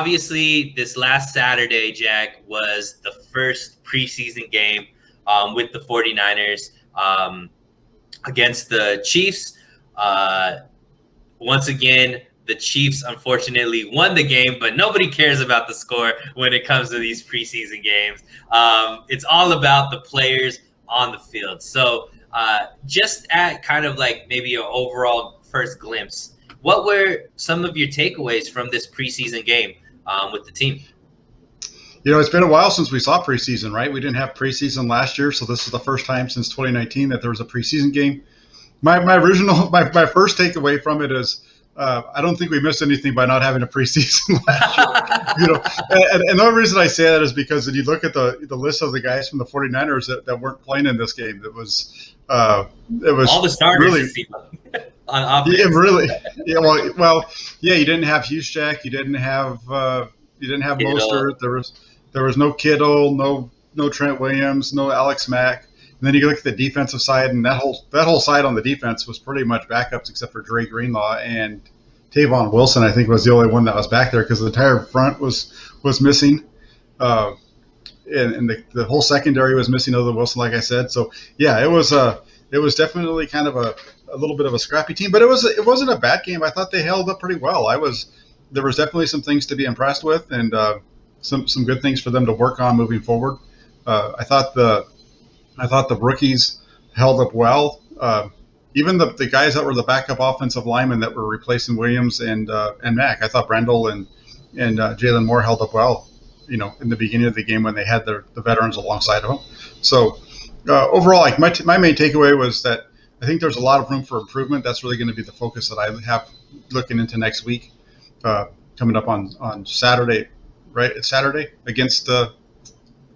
obviously, this last Saturday, Jack, was the first preseason game with the 49ers against the Chiefs. Once again, the Chiefs unfortunately won the game, but nobody cares about the score when it comes to these preseason games. It's all about the players on the field. So just at kind of like maybe an overall first glimpse, what were some of your takeaways from this preseason game with the team? It's been a while since we saw preseason, right? We didn't have preseason last year, so this is the first time since 2019 that there was a preseason game. My first takeaway from it is I don't think we missed anything by not having a preseason last year. And the only reason I say that is because when you look at the list of the guys from the 49ers that weren't playing in this game, it was all the starters really on offense. You didn't have Juszczyk, you didn't have Mostert, there was no Kittle, no Trent Williams, no Alex Mack. And then you look at the defensive side, and that whole side on the defense was pretty much backups except for Dre Greenlaw and Tavon Wilson. I think was the only one that was back there because the entire front was missing, and the whole secondary was missing other than Wilson, like I said. So yeah, it was definitely kind of a little bit of a scrappy team, but it wasn't a bad game. I thought they held up pretty well. There was definitely some things to be impressed with, and some good things for them to work on moving forward. I thought the rookies held up well. Even the guys that were the backup offensive linemen that were replacing Williams and Mack, I thought Brendel and Jalen Moore held up well, in the beginning of the game when they had the veterans alongside of them. So overall, like my main takeaway was that I think there's a lot of room for improvement. That's really going to be the focus that I have looking into next week, coming up on Saturday, right? It's Saturday against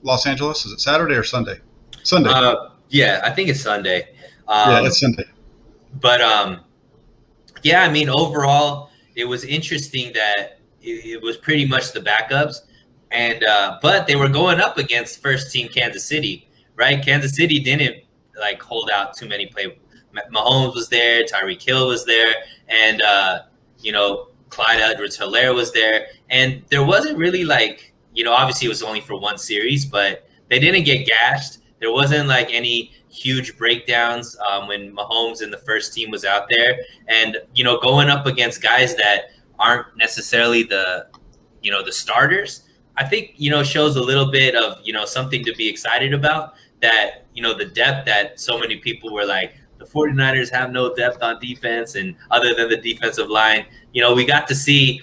Los Angeles. Is it Saturday or Sunday? Sunday. Yeah, I think it's Sunday. It's Sunday. But I mean, overall, it was interesting that it was pretty much the backups, and but they were going up against first team Kansas City, right? Kansas City didn't hold out too many plays. Mahomes was there, Tyreek Hill was there, and Clyde Edwards-Helaire was there, and there wasn't really obviously it was only for one series, but they didn't get gashed. There wasn't any huge breakdowns when Mahomes and the first team was out there, and going up against guys that aren't necessarily the starters. I think shows a little bit of something to be excited about. That the depth that so many people were like, the 49ers have no depth on defense, and other than the defensive line, we got to see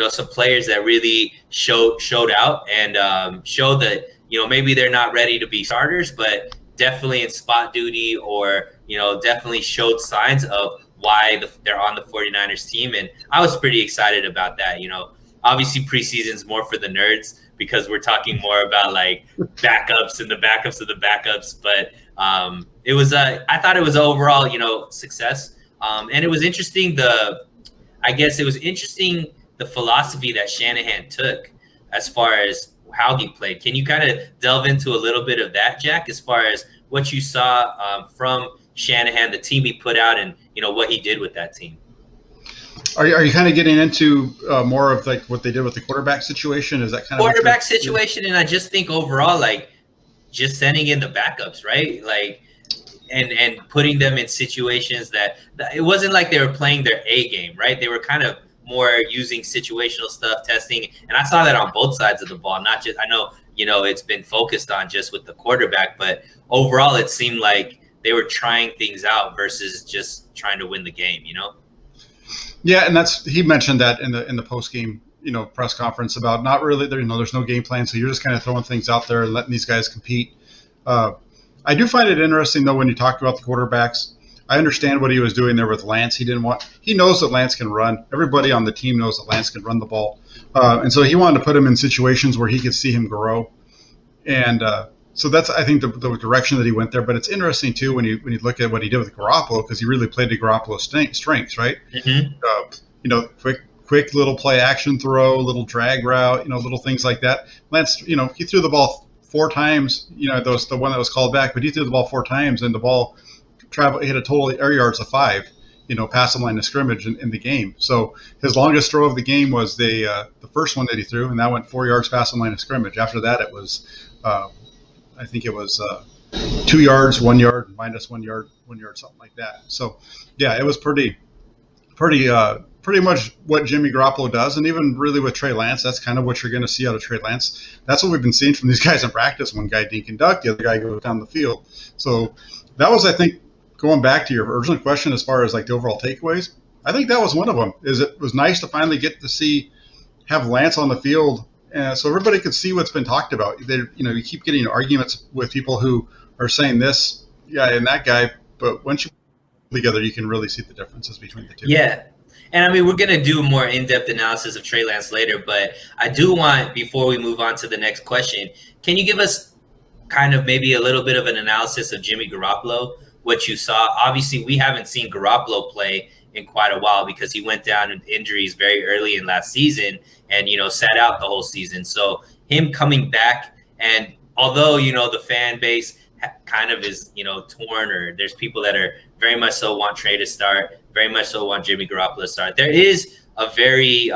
some players that really showed out and showed that. Maybe they're not ready to be starters, but definitely in spot duty or, definitely showed signs of why they're on the 49ers team. And I was pretty excited about that. Obviously preseason's more for the nerds because we're talking more about backups and the backups of the backups. But it was, I thought it was overall, success. And it was interesting. The philosophy that Shanahan took as far as how he played. Can you kind of delve into a little bit of that, Jack, as far as what you saw from Shanahan, the team he put out, and what he did with that team? Are you kind of getting into more of what they did with the quarterback situation? Is that kind of quarterback situation? And I just think overall, just sending in the backups, right? And putting them in situations that it wasn't like they were playing their A game, right? They were kind of more using situational stuff, testing. And I saw that on both sides of the ball, not just, I know, it's been focused on just with the quarterback, but overall it seemed like they were trying things out versus just trying to win the game, Yeah. And he mentioned that in the post game, press conference about not really there, there's no game plan. So you're just kind of throwing things out there and letting these guys compete. I do find it interesting though, when you talk about the quarterbacks. I understand what he was doing there with Lance. He knows that Lance can run. Everybody on the team knows that Lance can run the ball. And so he wanted to put him in situations where he could see him grow. And so that's, I think, the direction that he went there. But it's interesting, too, when you look at what he did with Garoppolo, because he really played to Garoppolo's strengths, right? Mm-hmm. Quick little play action throw, little drag route, little things like that. Lance, he threw the ball 4 times, the one that was called back, but he threw the ball 4 times and the ball hit a total air yards of 5. past the line of scrimmage in the game. So his longest throw of the game was the first one that he threw, and that went 4 yards past the line of scrimmage. After that, it was I think it was 2 yards, 1 yard, minus 1 yard, 1 yard, something like that. So yeah, it was pretty much what Jimmy Garoppolo does, and even really with Trey Lance, that's kind of what you're going to see out of Trey Lance. That's what we've been seeing from these guys in practice. One guy dink and duck, the other guy goes down the field. So that was, I think, going back to your original question as far as like the overall takeaways, I think that was one of them. Is it was nice to finally get to have Lance on the field, so everybody could see what's been talked about. You keep getting arguments with people who are saying this guy and that guy, but once you put together, you can really see the differences between the two. Yeah. And I mean, we're going to do more in-depth analysis of Trey Lance later, but I do want, before we move on to the next question, can you give us kind of maybe a little bit of an analysis of Jimmy Garoppolo, what you saw? Obviously, we haven't seen Garoppolo play in quite a while because he went down in injuries very early in last season and, sat out the whole season. So him coming back, and although, the fan base kind of is, torn, or there's people that are very much so want Trey to start, very much so want Jimmy Garoppolo to start. There is a very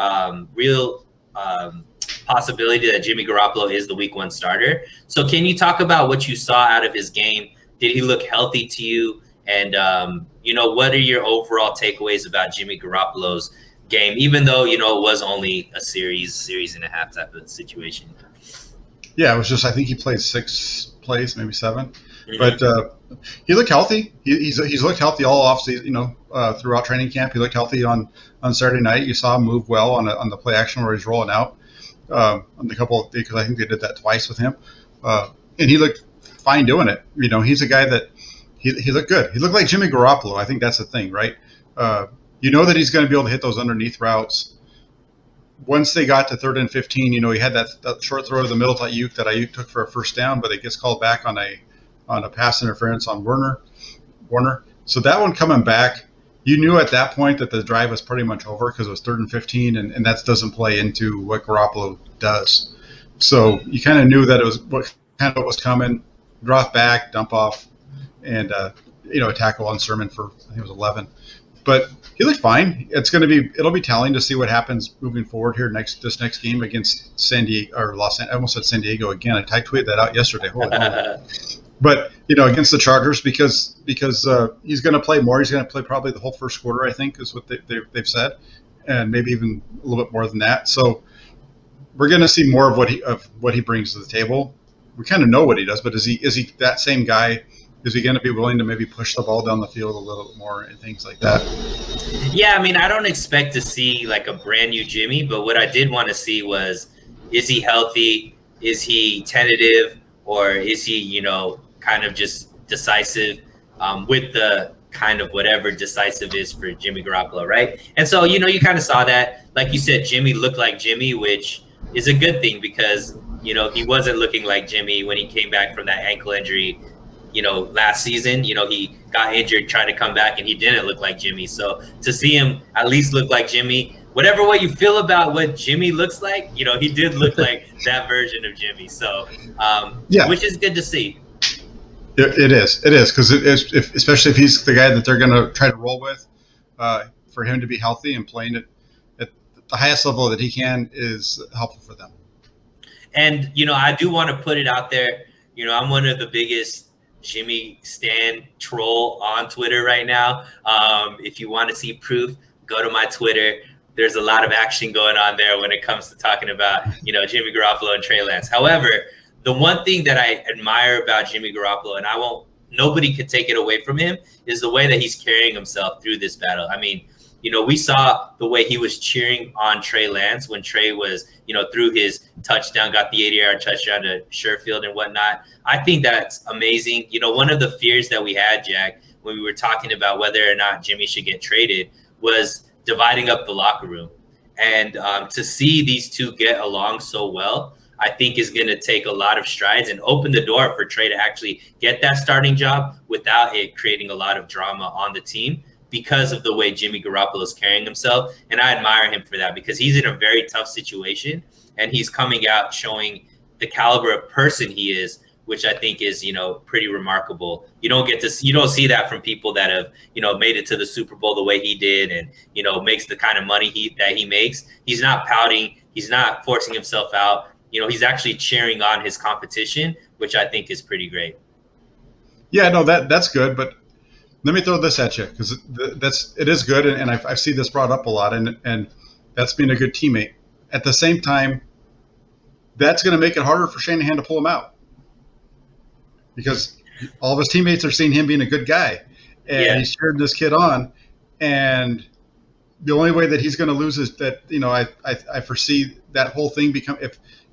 real possibility that Jimmy Garoppolo is the week 1 starter. So can you talk about what you saw out of his game? Did he look healthy to you? And, what are your overall takeaways about Jimmy Garoppolo's game, even though, it was only a series and a half type of situation? Yeah, it was just, I think he played 6 plays, maybe 7. Mm-hmm. But he looked healthy. He's looked healthy all offseason, throughout training camp. He looked healthy on Saturday night. You saw him move well on the play action where he's rolling out on the couple, because I think they did that twice with him. And he looked fine doing it. He's a guy that he looked good. He looked like Jimmy Garoppolo. I think that's the thing, right? That he's going to be able to hit those underneath routes. Once they got to 3rd and 15, he had that short throw to the middle to Ayuk that Ayuk took for a first down, but it gets called back on a pass interference on Warner. So that one coming back, you knew at that point that the drive was pretty much over because it was 3rd and 15, and that doesn't play into what Garoppolo does. So you kind of knew that it was what was coming. Drop back, dump off, and a tackle on Sermon for, I think it was 11. But he looked fine. It'll be telling to see what happens moving forward here this next game against San Diego, or I almost said San Diego again. I tweeted that out yesterday. Holy moly. But against the Chargers, because he's going to play more. He's going to play probably the whole first quarter, I think, is what they've said, and maybe even a little bit more than that. So we're going to see more of what he brings to the table. We kind of know what he does, but is he that same guy? Is he going to be willing to maybe push the ball down the field a little bit more and things like that? Yeah, I mean, I don't expect to see like a brand new Jimmy, but what I did want to see was, is he healthy? Is he tentative? Or is he, kind of just decisive with the kind of whatever decisive is for Jimmy Garoppolo, right? And so, you kind of saw that. Like you said, Jimmy looked like Jimmy, which is a good thing because, he wasn't looking like Jimmy when he came back from that ankle injury last season. He got injured trying to come back and he didn't look like Jimmy. So to see him at least look like Jimmy, whatever way you feel about what Jimmy looks like, he did look like that version of Jimmy. So, which is good to see. It is because especially if he's the guy that they're going to try to roll with, for him to be healthy and playing at the highest level that he can is helpful for them. And, I do want to put it out there. I'm one of the biggest Jimmy Stan troll on Twitter right now. If you want to see proof, go to my Twitter. There's a lot of action going on there when it comes to talking about, Jimmy Garoppolo and Trey Lance. However, the one thing that I admire about Jimmy Garoppolo, and nobody could take it away from him, is the way that he's carrying himself through this battle. I mean, we saw the way he was cheering on Trey Lance when Trey was, through his touchdown, got the 80-yard touchdown to Sherfield and whatnot. I think that's amazing. One of the fears that we had, Jack, when we were talking about whether or not Jimmy should get traded was dividing up the locker room. And to see these two get along so well, I think is going to take a lot of strides and open the door for Trey to actually get that starting job without it creating a lot of drama on the team because of the way Jimmy Garoppolo is carrying himself. And I admire him for that because he's in a very tough situation and he's coming out showing the caliber of person he is which I think is, pretty remarkable. You don't see that from people that have, made it to the Super Bowl the way he did, and, makes the kind of money that he makes. He's not pouting. He's not forcing himself out. He's actually cheering on his competition, which I think is pretty great. Yeah, no, that's good. But let me throw this at you, because it is good, and I see this brought up a lot, and that's being a good teammate. At the same time, that's going to make it harder for Shanahan to pull him out, because all of his teammates are seeing him being a good guy, and he's cheering this kid on, and the only way that he's going to lose is that, I foresee that whole thing become,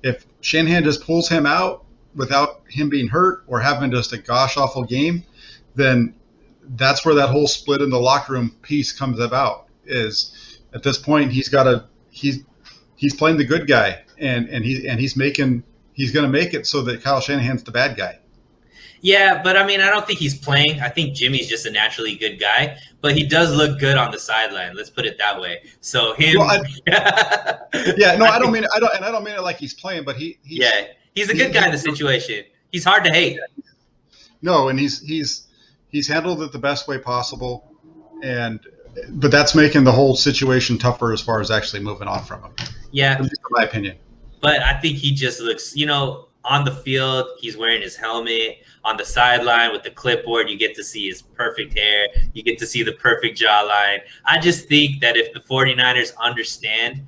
if Shanahan just pulls him out without him being hurt or having just a gosh awful game, then that's where that whole split in the locker room piece comes about. Is at this point he's playing the good guy, and he's going to make it so that Kyle Shanahan's the bad guy. Yeah, but I mean, I don't think he's playing. I think Jimmy's just a naturally good guy, but he does look good on the sideline. Let's put it that way. So him. Well, I don't mean it like he's playing, but he's a good guy in the situation. He's hard to hate. No, and he's handled it the best way possible, but that's making the whole situation tougher as far as actually moving on from him. Yeah, at least in my opinion. But I think he just looks, on the field, he's wearing his helmet. On the sideline with the clipboard, you get to see his perfect hair. You get to see the perfect jawline. I just think that if the 49ers understand,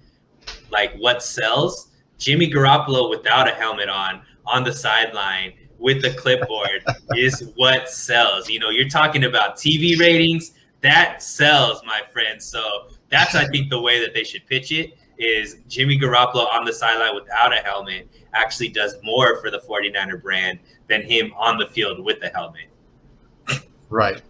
what sells, Jimmy Garoppolo without a helmet on the sideline with the clipboard is what sells. You're talking about TV ratings. That sells, my friend. So that's, I think, the way that they should pitch it, is Jimmy Garoppolo on the sideline without a helmet actually does more for the 49er brand than him on the field with the helmet. Right.